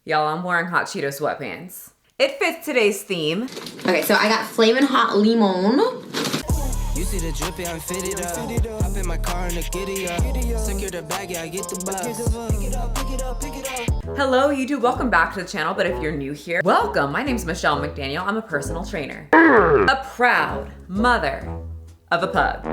Y'all, I'm wearing Hot Cheeto sweatpants. It fits today's theme. Okay, so I got Flamin' Hot Limon. You see the drippy, I'm fitted up. Hop in my car and the giddy up. Secure the bag, yeah, I get the bus. Pick it up. Hello YouTube, welcome back to the channel, but if you're new here, welcome. My name's Michelle McDaniel, I'm a personal trainer. A proud mother of a pug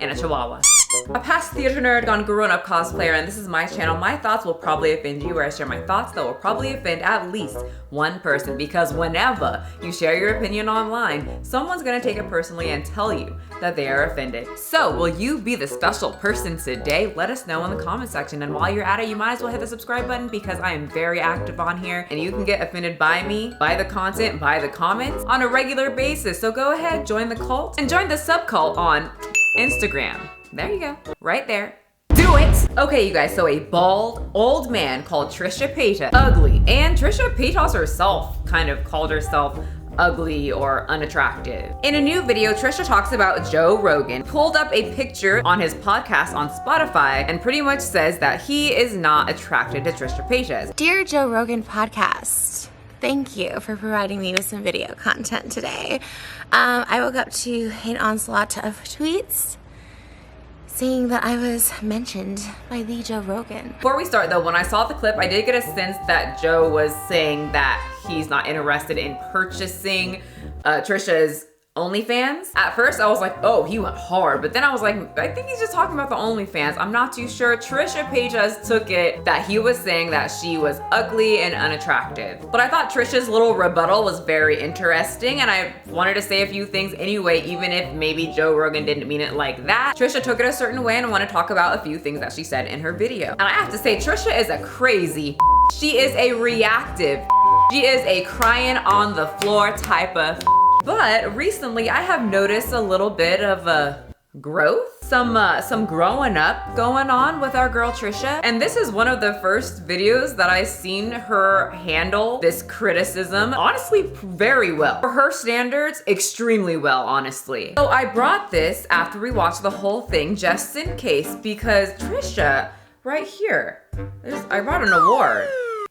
and a chihuahua. A past theater nerd gone grown-up cosplayer, and this is my channel. My thoughts will probably offend you, where I share my thoughts that will probably offend at least one person, because whenever you share your opinion online, someone's gonna take it personally and tell you that they are offended. So will you be the special person today? Let us know in the comment section, and while you're at it, you might as well hit the subscribe button, because I am very active on here and you can get offended by me, by the content, by the comments on a regular basis. So go ahead, join the cult and join the subcult on Instagram. There you go, right there. Do it! Okay, you guys, so a bald old man called Trisha Paytas, ugly, and Trisha Paytas herself kind of called herself ugly or unattractive. In a new video, Trisha talks about Joe Rogan, pulled up a picture on his podcast on Spotify, and pretty much says that he is not attracted to Trisha Paytas. Dear Joe Rogan podcast, thank you for providing me with some video content today. I woke up to an onslaught of tweets saying that I was mentioned by the Joe Rogan. Before we start though, when I saw the clip, I did get a sense that Joe was saying that he's not interested in purchasing Trisha's OnlyFans. At first I was like, oh, he went hard, but then I was like, I think he's just talking about the OnlyFans. I'm not too sure. Trisha Paytas took it that he was saying that she was ugly and unattractive. But I thought Trisha's little rebuttal was very interesting, and I wanted to say a few things anyway, even if maybe Joe Rogan didn't mean it like that. Trisha took it a certain way, and I want to talk about a few things that she said in her video. And I have to say, Trisha is a crazy. She is a reactive. She is a crying on the floor type of. But recently I have noticed a little bit of a growth, some growing up going on with our girl Trisha. And this is one of the first videos that I've seen her handle this criticism, honestly, very well. For her standards, extremely well, honestly. So I brought this after we watched the whole thing, just in case, because Trisha, right here, I brought an award.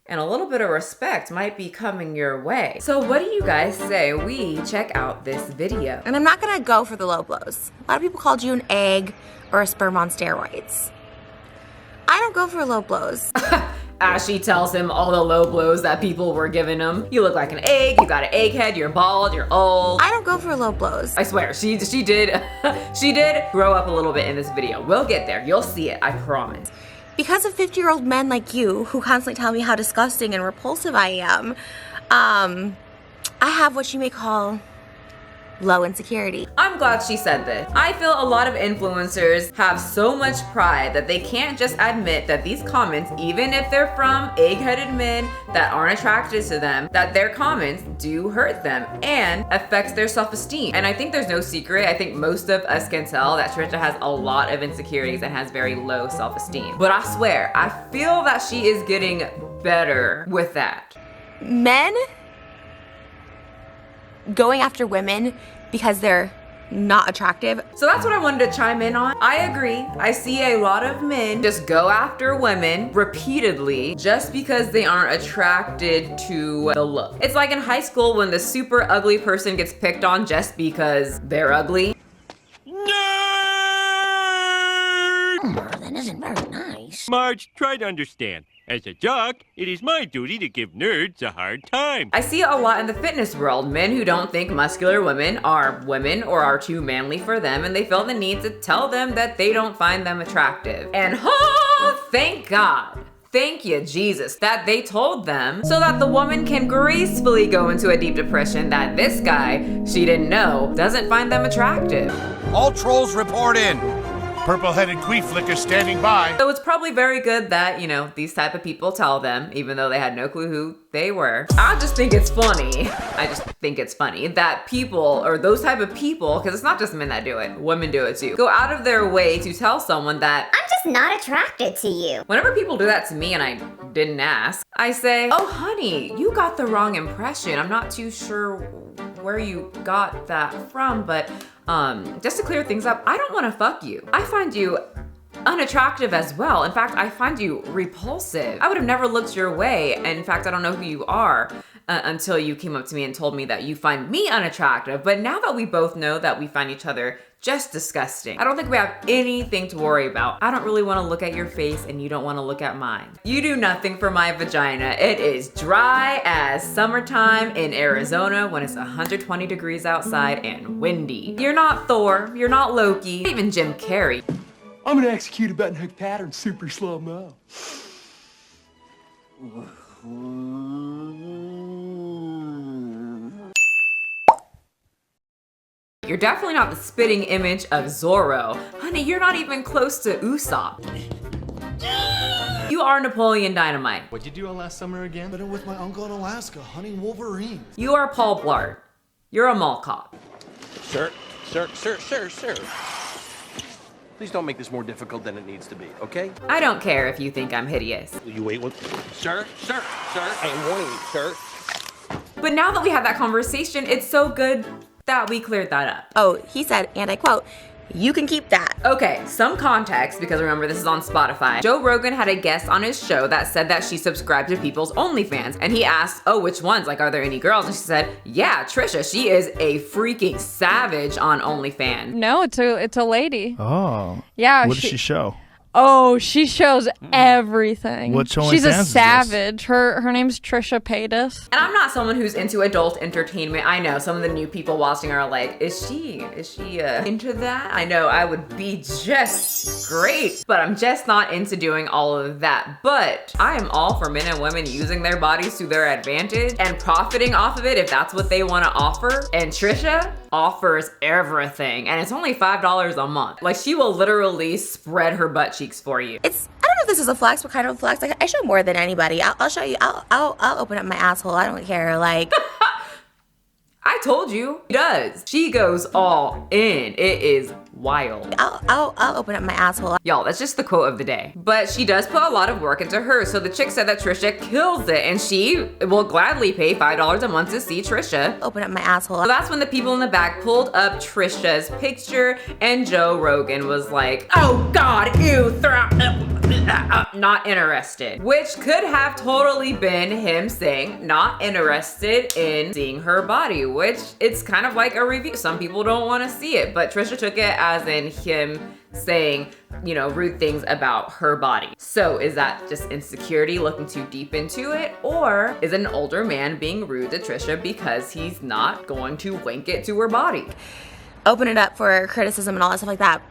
And a little bit of respect might be coming your way. So what do you guys say we check out this video? And I'm not gonna go for the low blows. A lot of people called you an egg or a sperm on steroids. I don't go for low blows. As she tells him all the low blows that people were giving him. You look like an egg, you got an egg head, you're bald, you're old. I don't go for low blows. I swear, she did she did grow up a little bit in this video. We'll get there, you'll see it, I promise. Because of 50-year-old men like you who constantly tell me how disgusting and repulsive I am, I have what you may call low insecurity. I'm glad she said this. I feel a lot of influencers have so much pride that they can't just admit that these comments, even if they're from egg-headed men that aren't attracted to them, that their comments do hurt them and affects their self-esteem. And I think there's no secret. I think most of us can tell that Trisha has a lot of insecurities and has very low self-esteem. But I swear, I feel that she is getting better with that. Men going after women because they're not attractive. So that's what I wanted to chime in on. I agree. I see a lot of men just go after women repeatedly just because they aren't attracted to the look. It's like in high school when the super ugly person gets picked on just because they're ugly. That isn't very nice. Marge, try to understand. As a jock, it is my duty to give nerds a hard time. I see it a lot in the fitness world. Men who don't think muscular women or are too manly for them, and they feel the need to tell them that they don't find them attractive. And oh, thank God. Thank you, Jesus, that they told them so that the woman can gracefully go into a deep depression that this guy she didn't know doesn't find them attractive. All trolls report in. Purple-headed queef flicker standing by. So it's probably very good that, you know, these type of people tell them, even though they had no clue who they were. I just think it's funny. I just think it's funny that people, or those type of people, because it's not just men that do it, women do it too, go out of their way to tell someone that I'm just not attracted to you. whenever people do that to me and I didn't ask, I say, oh honey, you got the wrong impression. I'm not too sure where you got that from, but just to clear things up, I don't want to fuck you. I find you unattractive as well. In fact, I find you repulsive. I would have never looked your way. In fact, I don't know who you are until you came up to me and told me that you find me unattractive. But now that we both know that we find each other just disgusting, I don't think we have anything to worry about. I don't really want to look at your face and you don't want to look at mine. You do nothing for my vagina. It is dry as summertime in Arizona when it's 120 degrees outside and windy. You're not Thor, you're not Loki, not even Jim Carrey. I'm gonna execute a button hook pattern super slow-mo. You're definitely not the spitting image of Zorro. Honey, you're not even close to Usopp. You are Napoleon Dynamite. What'd you do last summer again? Been with my uncle in Alaska, hunting wolverines. You are Paul Blart. You're a mall cop. Sir. Please don't make this more difficult than it needs to be, okay? I don't care if you think I'm hideous. You wait one. Sir, I am warning you, sir. But now that we had that conversation, it's so good that we cleared that up. Oh, he said, and I quote, "You can keep that." Okay, some context, because remember this is on Spotify. Joe Rogan had a guest on his show that said that she subscribed to people's OnlyFans, and he asked, oh, which ones? Like, are there any girls? And she said, yeah, Trisha, she is a freaking savage on OnlyFans. No, it's a lady. Oh. Yeah. What does she show? Oh, she shows everything. Which OnlyFans She's a is this? savage. Her name's Trisha Paytas. And I'm not someone who's into adult entertainment. I know some of the new people watching are like, is she into that? I know I would be just great, but I'm just not into doing all of that. But I am all for men and women using their bodies to their advantage and profiting off of it if that's what they want to offer. And Trisha offers everything, and it's only $5 a month. Like, she will literally spread her butt cheeks for you. I don't know if this is a flex, what kind of flex. Like, I show more than anybody. I'll show you. I'll open up my asshole. I don't care. Like, I told you, she does. She goes all in. It is wild. I'll open up my asshole. Y'all, that's just the quote of the day. But she does put a lot of work into hers. So the chick said that Trisha kills it, and she will gladly pay $5 a month to see Trisha. Open up my asshole. So that's when the people in the back pulled up Trisha's picture, and Joe Rogan was like, oh God, ew, not interested. Which could have totally been him saying not interested in seeing her body, which it's kind of like a review. Some people don't want to see it, but Trisha took it as in him saying, you know, rude things about her body. So is that just insecurity looking too deep into it? Or is it an older man being rude to Trisha because he's not going to wink it to her body? Open it up for criticism and all that stuff like that.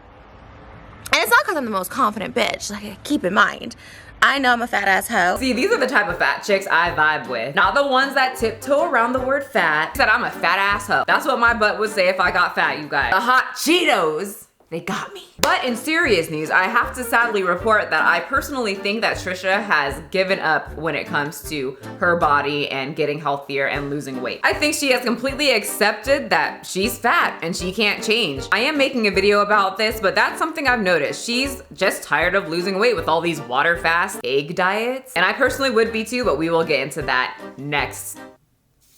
And it's not because I'm the most confident bitch. Like, keep in mind, I know I'm a fat ass hoe. See, these are the type of fat chicks I vibe with. Not the ones that tiptoe around the word fat. Said I'm a fat ass hoe. That's what my butt would say if I got fat, you guys. The hot Cheetos. They got me. But in serious news, I have to sadly report that I personally think that Trisha has given up when it comes to her body and getting healthier and losing weight. I think she has completely accepted that she's fat and she can't change. I am making a video about this, but that's something I've noticed. She's just tired of losing weight with all these water fast egg diets. And I personally would be too, but we will get into that next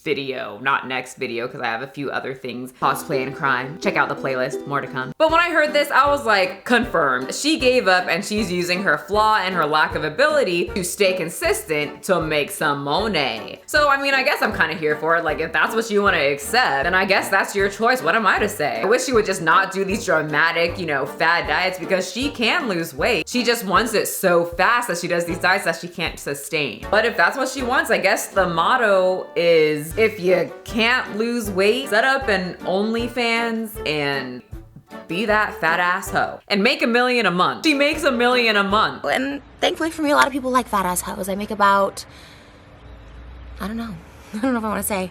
video, not next video, because I have a few other things, cosplay and crime. Check out the playlist, more to come. But when I heard this, I was like, confirmed. She gave up and she's using her flaw and her lack of ability to stay consistent to make some money. So, I mean, I guess I'm kind of here for it. Like, if that's what you want to accept, then I guess that's your choice. What am I to say? I wish she would just not do these dramatic, you know, fad diets because she can lose weight. She just wants it so fast that she does these diets that she can't sustain. But if that's what she wants, I guess the motto is, if you can't lose weight, set up an OnlyFans and be that fat ass hoe and make $1 million a month. She makes $1 million a month. And thankfully for me, a lot of people like fat ass hoes. I make about, I don't know if I want to say,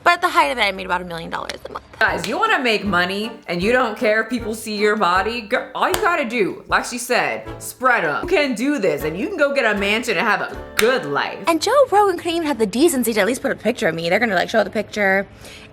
but at the height of it, I made about $1 million a month. Guys, you want to make money and you don't care if people see your body? Girl, all you gotta do, like she said, spread them. You can do this and you can go get a mansion and have a good life. And Joe Rogan couldn't even have the decency to at least put a picture of me. They're gonna like show the picture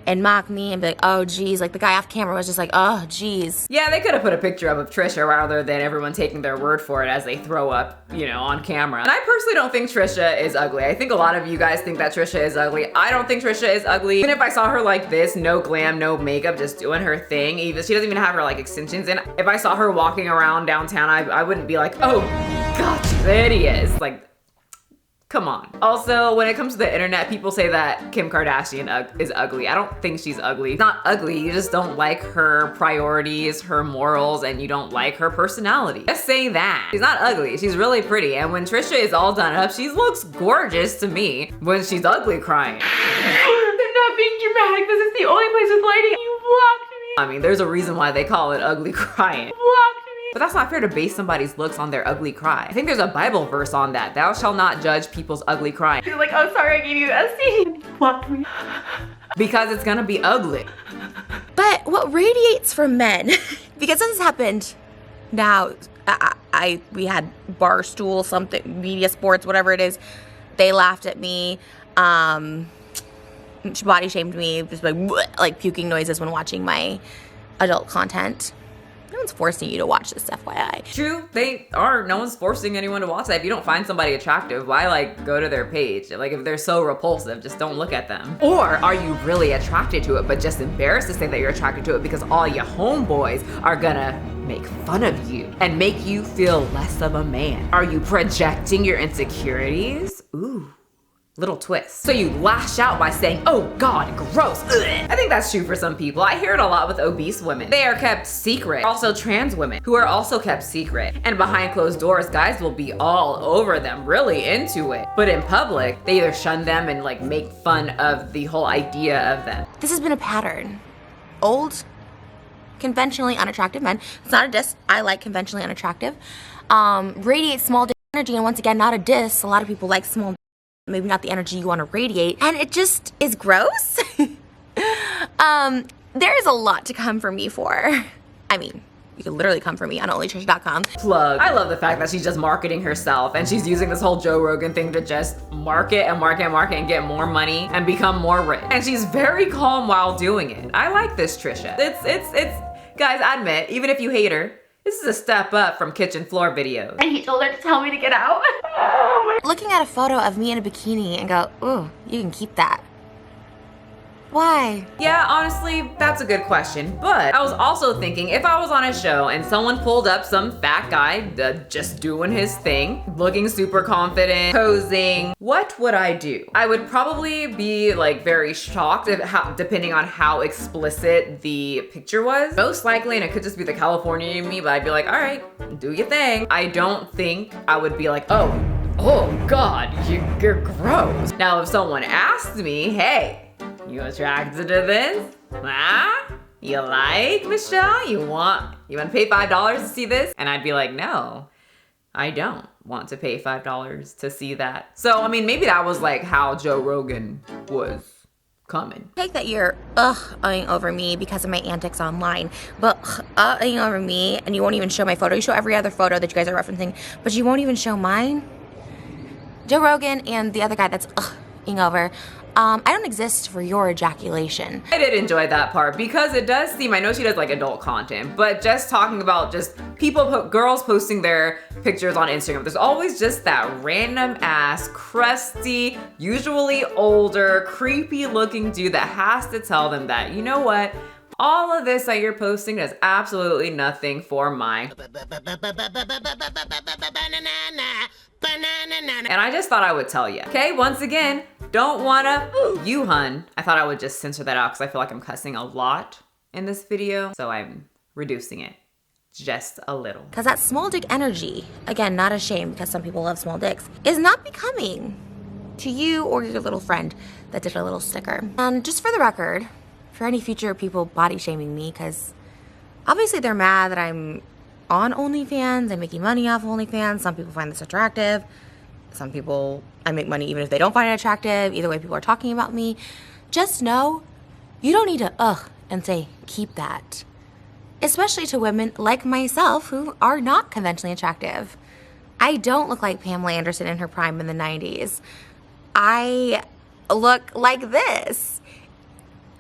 and mock me and be like, oh geez, like the guy off camera was just like, oh geez. Yeah, they could have put a picture up of Trisha rather than everyone taking their word for it as they throw up, you know, on camera. And I personally don't think Trisha is ugly. I think a lot of you guys think that Trisha is ugly. I don't think Trisha is ugly. Even if I saw her like this, no glam, no makeup, just doing her thing, even she doesn't even have her like extensions in. If I saw her walking around downtown, I wouldn't be like, oh God, she's hideous. Like, come on. Also, when it comes to the internet, people say that Kim Kardashian is ugly. I don't think she's ugly. She's not ugly, you just don't like her priorities, her morals, and you don't like her personality. Just say that. She's not ugly, she's really pretty. And when Trisha is all done up, she looks gorgeous to me when she's ugly crying. They're not being dramatic. This is the only place with lighting. You blocked me. I mean, there's a reason why they call it ugly crying. Blocked me. But that's not fair to base somebody's looks on their ugly cry. I think there's a Bible verse on that. Thou shalt not judge people's ugly crying. She's like, oh, sorry, I gave you STD. You blocked me. Because it's gonna be ugly. But what radiates from men, because this has happened now, we had Barstool, something, Media Sports, whatever it is, they laughed at me, she body shamed me, just like puking noises when watching my adult content. No one's forcing you to watch this, FYI. True, they are. No one's forcing anyone to watch that. If you don't find somebody attractive, why like go to their page? Like if they're so repulsive, just don't look at them. Or are you really attracted to it, but just embarrassed to say that you're attracted to it because all your homeboys are gonna make fun of you and make you feel less of a man? Are you projecting your insecurities? Ooh. Little twist. So you lash out by saying, oh God, gross. Ugh. I think that's true for some people. I hear it a lot with obese women. They are kept secret. Also trans women who are also kept secret. And behind closed doors, guys will be all over them, really into it. But in public, they either shun them and like make fun of the whole idea of them. This has been a pattern. Old, conventionally unattractive men. It's not a diss. I like conventionally unattractive. Radiate small dick energy, and once again, not a diss. A lot of people like small, maybe not the energy you want to radiate, and it just is gross. There is a lot to come for me for. I mean, you can literally come for me on onlytrisha.com. Plug. I love the fact that she's just marketing herself and she's using this whole Joe Rogan thing to just market and market and market and get more money and become more rich. And she's very calm while doing it. I like this Trisha. It's guys, admit, even if you hate her, this is a step up from kitchen floor videos. And he told her to tell me to get out. Looking at a photo of me in a bikini and go, ooh, you can keep that. Why? Yeah, honestly, that's a good question. But I was also thinking, if I was on a show and someone pulled up some fat guy just doing his thing, looking super confident, posing, what would I do? I would probably be like very shocked depending on how explicit the picture was. Most likely, and it could just be the California in me, but I'd be like, all right, do your thing. I don't think I would be like, oh God, you're gross. Now, if someone asked me, hey, you attracted to this? Huh? You like Michelle? You want to pay $5 to see this? And I'd be like, no, I don't want to pay $5 to see that. So, I mean, maybe that was like how Joe Rogan was coming. Take that you're ing over me because of my antics online, but ing over me, and you won't even show my photo. You show every other photo that you guys are referencing, but you won't even show mine. Joe Rogan and the other guy that's ing over. I don't exist for your ejaculation. I did enjoy that part because it does seem, I know she does like adult content, but just talking about just girls posting their pictures on Instagram, there's always just that random ass, crusty, usually older, creepy looking dude that has to tell them that, you know what? All of this that you're posting does absolutely nothing for mine. And I just thought I would tell you. Okay, once again, don't wanna, you hun. I thought I would just censor that out because I feel like I'm cussing a lot in this video. So I'm reducing it just a little. Because that small dick energy, again, not a shame because some people love small dicks, is not becoming to you or your little friend that did a little sticker. And just for the record, for any future people body shaming me, because obviously they're mad that I'm on OnlyFans, I'm making money off OnlyFans. Some people find this attractive. Some people, I make money even if they don't find it attractive. Either way, people are talking about me. Just know, you don't need to and say, keep that. Especially to women like myself who are not conventionally attractive. I don't look like Pamela Anderson in her prime in the 90s. I look like this.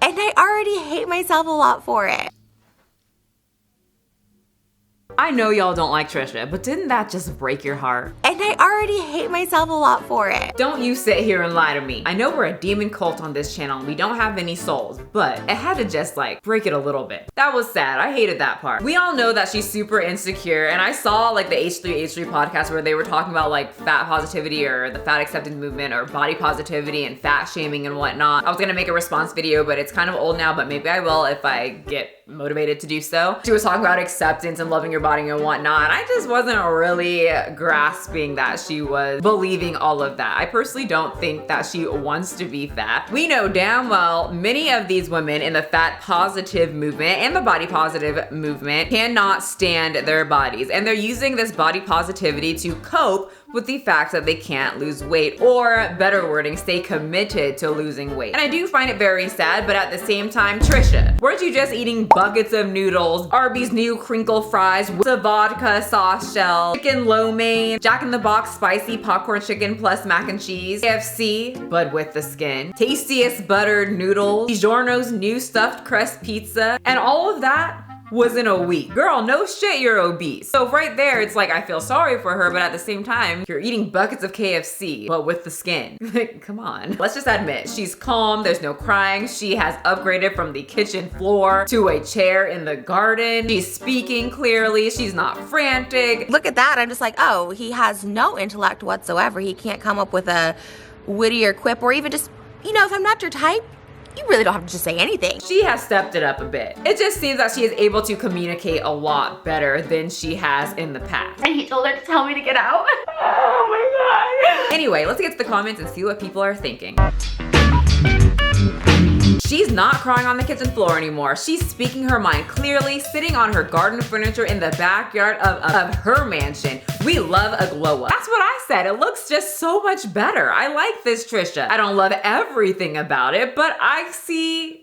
And I already hate myself a lot for it. I know y'all don't like Trisha, but didn't that just break your heart? And I already hate myself a lot for it. Don't you sit here and lie to me. I know we're a demon cult on this channel and we don't have any souls, but it had to just like break it a little bit. That was sad. I hated that part. We all know that she's super insecure, and I saw like the H3H3 podcast where they were talking about like fat positivity or the fat acceptance movement or body positivity and fat shaming and whatnot. I was gonna make a response video, but it's kind of old now, but maybe I will if I get motivated to do so. She was talking about acceptance and loving your body and whatnot. I just wasn't really grasping that she was believing all of that. I personally don't think that she wants to be fat. We know damn well many of these women in the fat positive movement and the body positive movement cannot stand their bodies, and they're using this body positivity to cope with the fact that they can't lose weight, or better wording, stay committed to losing weight. And I do find it very sad, but at the same time, Trisha, weren't you just eating buckets of noodles, Arby's new crinkle fries, with a vodka sauce shell, chicken lo mein, Jack in the Box spicy popcorn chicken plus mac and cheese, KFC, but with the skin, tastiest buttered noodles, DiGiorno's new stuffed crust pizza, and all of that was in a week. Girl, no shit, you're obese. So right there, it's like, I feel sorry for her, but at the same time, you're eating buckets of KFC, but with the skin. Come on. Let's just admit, she's calm, there's no crying. She has upgraded from the kitchen floor to a chair in the garden. She's speaking clearly, she's not frantic. Look at that, I'm just like, oh, he has no intellect whatsoever. He can't come up with a wittier quip, or even just, you know, if I'm not your type, you really don't have to just say anything. She has stepped it up a bit. It just seems that she is able to communicate a lot better than she has in the past. And he told her to tell me to get out. Oh my God. Anyway, let's get to the comments and see what people are thinking. She's not crying on the kitchen floor anymore. She's speaking her mind clearly, sitting on her garden furniture in the backyard of her mansion. We love a glow up. That's what I said. It looks just so much better. I like this Trisha. I don't love everything about it, but I see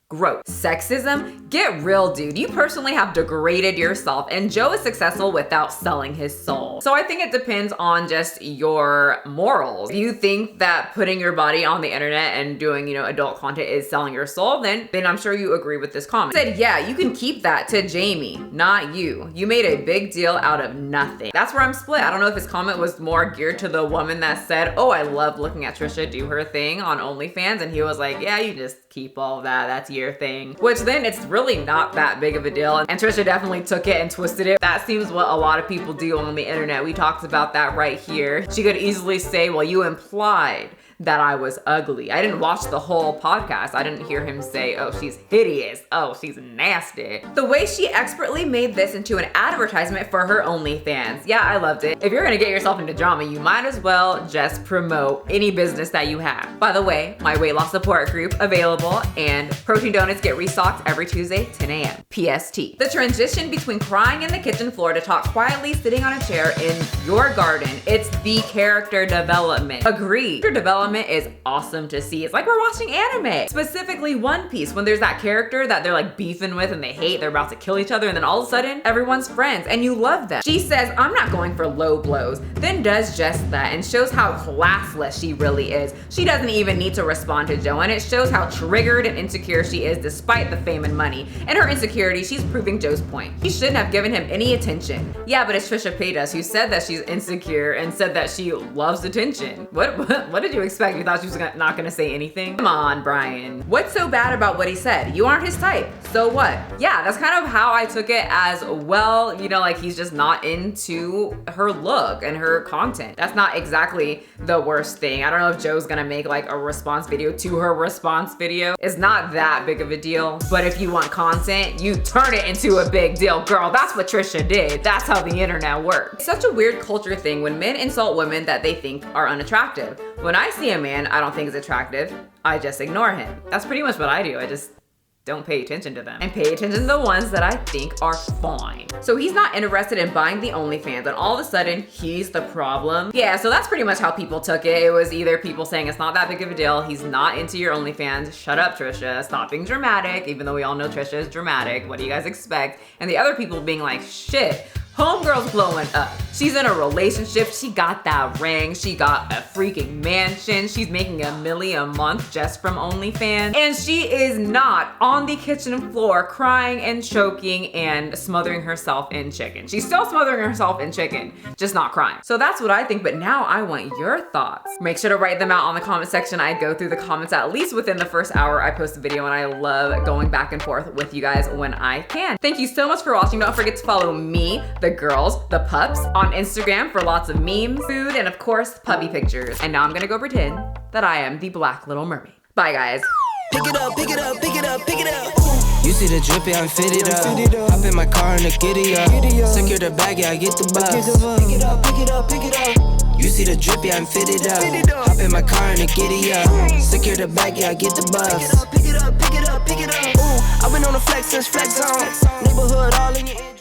growth. Sexism? Get real, dude. You personally have degraded yourself, and Joe is successful without selling his soul. So I think it depends on just your morals. If you think that putting your body on the internet and doing, you know, adult content is selling your soul, then I'm sure you agree with this comment. Said, yeah, you can keep that to Jamie, not you. You made a big deal out of nothing. That's where I'm split. I don't know if his comment was more geared to the woman that said, oh, I love looking at Trisha do her thing on OnlyFans, and he was like, yeah, you just keep all of that. That's your thing. Which then it's really not that big of a deal. And Trisha definitely took it and twisted it. That seems what a lot of people do on the internet. We talked about that right here. She could easily say, well, you implied that I was ugly. I didn't watch the whole podcast. I didn't hear him say, oh, she's hideous. Oh, she's nasty. The way she expertly made this into an advertisement for her OnlyFans. Yeah, I loved it. If you're gonna get yourself into drama, you might as well just promote any business that you have. By the way, my weight loss support group available, and protein donuts get restocked every Tuesday, 10 a.m. PST. The transition between crying in the kitchen floor to talk quietly sitting on a chair in your garden, it's the character development. Agreed. Character development is awesome to see. It's like we're watching anime. Specifically One Piece, when there's that character that they're like beefing with and they hate, they're about to kill each other, and then all of a sudden everyone's friends and you love them. She says, I'm not going for low blows, then does just that and shows how classless she really is. She doesn't even need to respond to Joe, and it shows how triggered and insecure she is despite the fame and money. And her insecurity, she's proving Joe's point. He shouldn't have given him any attention. Yeah, but it's Trisha Paytas who said that she's insecure and said that she loves attention. What did you expect? You thought she was not gonna say anything? Come on, Brian. What's so bad about what he said? You aren't his type, so what? Yeah, that's kind of how I took it as well. You know, like he's just not into her look and her content. That's not exactly the worst thing. I don't know if Joe's gonna make like a response video to her response video. It's not that big of a deal, but if you want content, you turn it into a big deal. Girl, that's what Trisha did. That's how the internet works. It's such a weird culture thing when men insult women that they think are unattractive. When I see a man I don't think is attractive, I just ignore him. That's pretty much what I do. I just don't pay attention to them and pay attention to the ones that I think are fine. So he's not interested in buying the OnlyFans, and all of a sudden he's the problem. Yeah, so that's pretty much how people took it. It was either people saying it's not that big of a deal, he's not into your OnlyFans, shut up Trisha, stop being dramatic, even though we all know Trisha is dramatic, what do you guys expect? And the other people being like, shit, Homegirl's blowing up. She's in a relationship, she got that ring, she got a freaking mansion, she's making $1 million a month just from OnlyFans, and she is not on the kitchen floor crying and choking and smothering herself in chicken. She's still smothering herself in chicken, just not crying. So that's what I think, but now I want your thoughts. Make sure to write them out on the comment section. I go through the comments at least within the first hour I post a video, and I love going back and forth with you guys when I can. Thank you so much for watching. Don't forget to follow me, the girls, the pups on Instagram for lots of memes, food, and of course, puppy pictures. And now I'm gonna go pretend that I am the Black Little Mermaid. Bye, guys. Pick it up, pick it up, pick it up, pick it up. You see the drip, yeah, I'm fitted up. Hop in my car and the giddy up. Secure the bag, yeah, I get the bus. Pick it up, pick it up, pick it up. You see the drip, yeah, I'm fitted up. Hop in my car and the giddy up. Secure the bag, yeah, I get the bus. Pick it up, pick it up, pick it up, pick it up. I've been on the flex since flex on. Neighborhood all in your